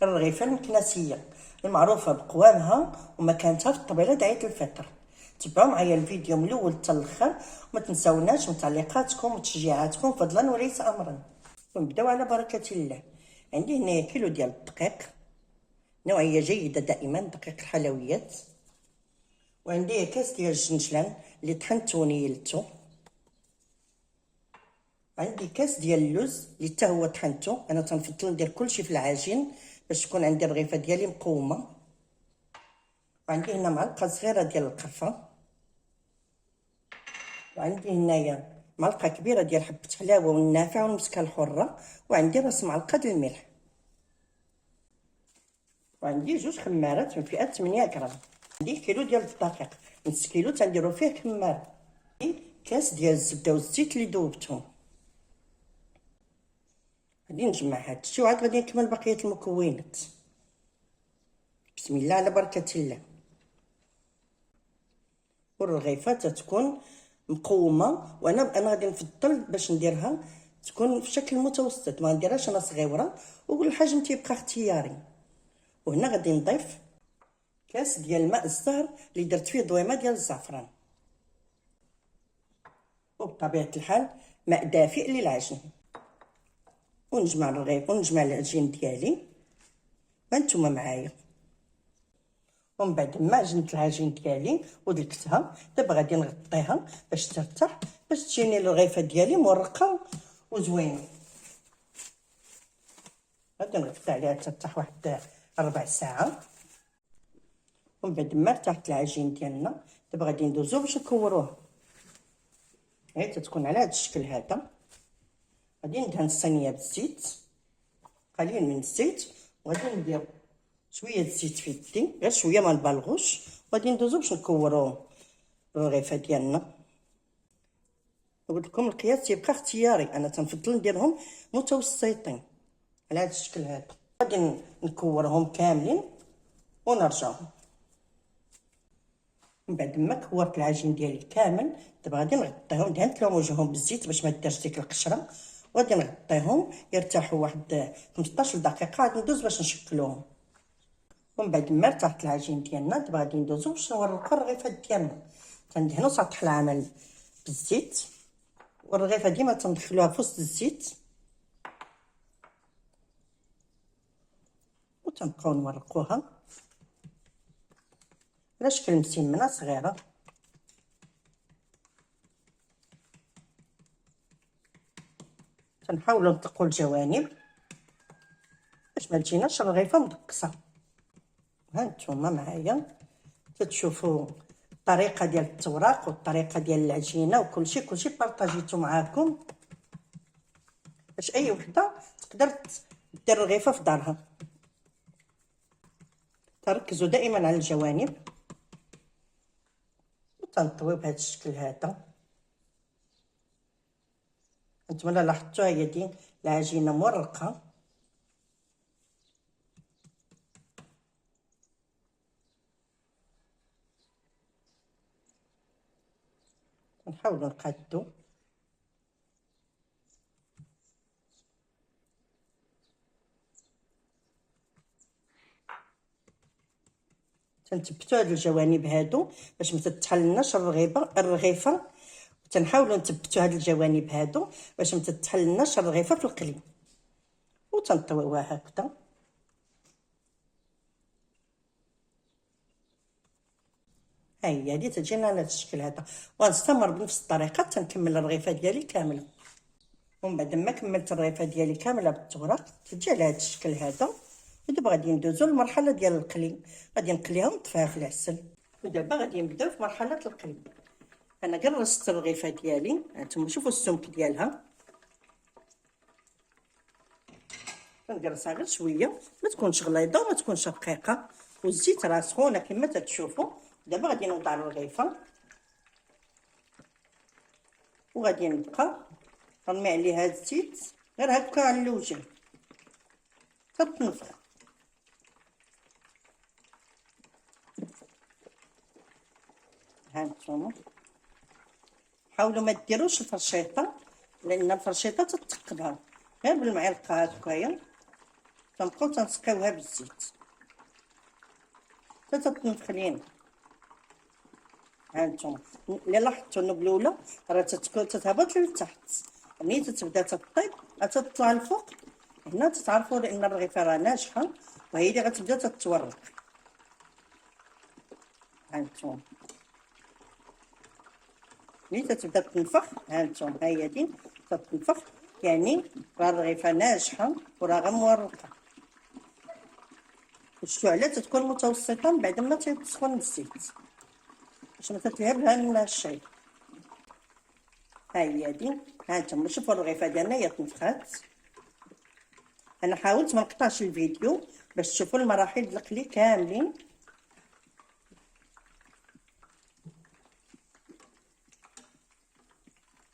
الرغيفة المكنسية المعروفة بقوامها ومكانتها في الطبيلة دعية الفطر. تبعوا معايا الفيديو من الاول حتى الاخر وما تنساوناش من تعليقاتكم وتشجيعاتكم فضلا وليس امرا. ونبداو على بركة الله. عندي هنايا كيلو ديال الدقيق، نوعية جيدة دائما، دقيق الحلويات. وعندي كاس ديال الجنجلان اللي طحنتو ونيلتو. عندي كاس ديال اللوز اللي حتى هو طحنتو. انا تنفضل ندير كلشي في العجين باش تكون عندي الرغيفه ديالي مقومه. وعندي هنا معلقه صغيره ديال القرفه. وعندي هنايا معلقه كبيره ديال حبه حلاوه والنافع والمسكه الحره. وعندي راس معلقه ديال الملح. وعندي جوج خمارات من فئه 8 غرام. عندي كيلو ديال الدقيق، نص كيلو تنديرو فيه خمار. كاس ديال الزبده والزيت اللي ذوبتهم. غادي نجمع هادشي وعاد غادي نكمل بقيه المكونات. بسم الله على بركه الله. والرغيفه تتكون مقومه، وانا غادي نفضل باش نديرها تكون في شكل متوسط، ما نديرهاش انا صغيره، والحجم تيبقى اختياري. وهنا غادي نضيف كاس ديال الماء الزهر اللي درت فيه ضويمه ديال الزعفران، وبطبيعه الحال ماء دافئ للعجن. ونجمع الرغيف ونجمع العجين ديالي هانتوما معايا. ومن بعد ما عجنت العجين ديالي ودلكتها، دابا غادي نغطيها باش ترتاح، باش تجيني الرغيفه ديالي مرقه وزوينه. غادي نغطي عليها ترتاح واحد ربع ساعه. ومن بعد ما ارتاحت العجين ديالنا، دابا غادي ندوزو باش نكوروه. هي تتكون على هذا الشكل هذا. غادي ندهن الصينيه بالزيت، قليل من الزيت، وغادي ندير شويه الزيت في يدي، غير شويه ما نبالغوش. وغادي ندوزو باش نكورو الرغيفه ديالنا. قلت لكم القياس تيبقى اختياري، انا تنفضل نديرهم متوسطين على هذا الشكل هذا. غادي نكورهم كاملين ونرجعو. من بعد ما كورت العجين ديالي كامل، دابا غادي نغطيهم. دهنت لهم وجههم بالزيت باش ما ديرش ديك القشره. وغادي نغطيهم يرتاحوا واحد 15 دقيقه. غادي ندوز باش نشكلوهم. ومن بعد ما ارتاحت العجين ديالنا، دابا غادي ندوزو باش نورقو الرغيفه ديالنا. تندهنو سطح العمل بالزيت، والرغيفه ديما تندخلوها في وسط الزيت وتنبقاو نورقوها على شكل مسمنه صغيره. تنحاولوا نطلقوا الجوانب باش ما تجيناش الرغيفه مدقصه. هانتوما معايا تتشوفوا الطريقه ديال التوراق والطريقه ديال العجينه وكلشي بارطاجيتو معاكم باش اي وحده تقدر دير الرغيفه في دارها. تركزوا دائما على الجوانب وتنطويو بهذا الشكل هذا. انتم لا لاحظتوا هي دي العجينه مرقه. نحاولوا نقادو. تنثبتوا هاد الجوانب هادو باش ما تتحلناش الرغيفه. تنحاولوا نثبتوا هاد الجوانب هادو باش ما تتحلناش الرغيفه في القلي. وتنطويوها هكذا. هاهي هادي تجينا على هاد الشكل هذا. وغنستمر بنفس الطريقه تنكمل الرغيفه ديالي كامله. ومن بعد ما كملت الرغيفه ديالي كامله بالتوراق تجي على هاد الشكل هذا. ودابا غادي ندوزو للمرحله ديال القلي. غادي نقليها ونطفيها في العسل. ودابا غادي نبداو في مرحله القلي. انا قرصت الرغيفه ديالي، هانتوما شوفوا السمك ديالها. كنقرصها غير شويه، ما تكونش غليظه وما تكونش رقيقه. والزيت راه سخونه كما تتشوفوا. دابا غادي نوضع الرغيفه وغادي نبقى نرمي عليها الزيت غير هكا على الوجه تتنفخ. هانتوما حاولوا ما ديروش الفرشيطه، لان الفرشيطه تتقبها. غير بالمعلقه هكايا تنبقاو تنسقيوها بالزيت حتى تنفخ لينا. هانتوما الا لاحظتوا انه بلوله راه تتهبط للتحت، ملي تتبدا تطيب تطلع الفوق، هنا تتعرفوا ان الرغيفه راه ناجحه وهي اللي غتبدا تتورق. هانتوما ملي تتبدا تنفخ، هانتوما ها هي دي تتنفخ، يعني راه الرغيفه ناجحه وراه غير مورقه. الشعله تتكون متوسطه من بعد ما تسخن الزيت باش ما تتلهبها من الشاي. ها هي دي، ها انتم شوفوا الرغيفه ديالنا هي تنفخات. انا حاولت ما نقطعش الفيديو باش تشوفوا المراحل ديال القلي كاملين.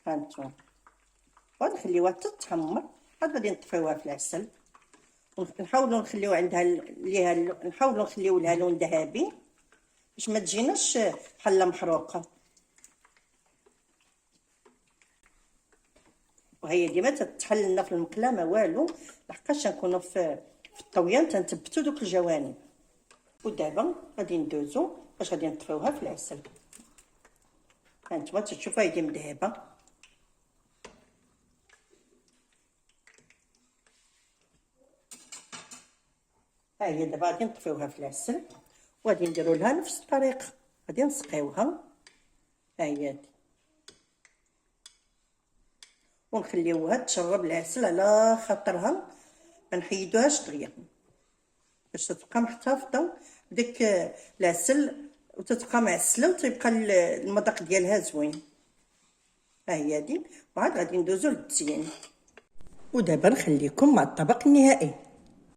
ها انتم ونخليوها تتحمر عاد غادي نطفيوها في العسل ونحاولوا نخليو عندها ليها نحاولوا نخليو لها لون ذهبي باش ما تجيناش بحال محروقه. وهي ديما تتحل لنا في المقله ما والو، لحقاش نكونوا في الطويان تنثبتوا دوك الجوانب. ودابا غادي ندوزو باش غادي نطفيوها في العسل. هانتوما تشوفوا هي مذهبه. ها هي دابا غادي نطفيوها في العسل وغادي نديروا لها نفس الطريقه، غادي نسقيوها. ها هي دي ونخليوها تشرب العسل على خاطرها، ما نحيدوهاش دغيا باش تبقى محتفظه بديك العسل وتتبقى معسله وتبقى المذاق ديالها زوين. ها هي دي وعاد غادي ندوزو للتزيين. ودابا نخليكم مع الطبق النهائي.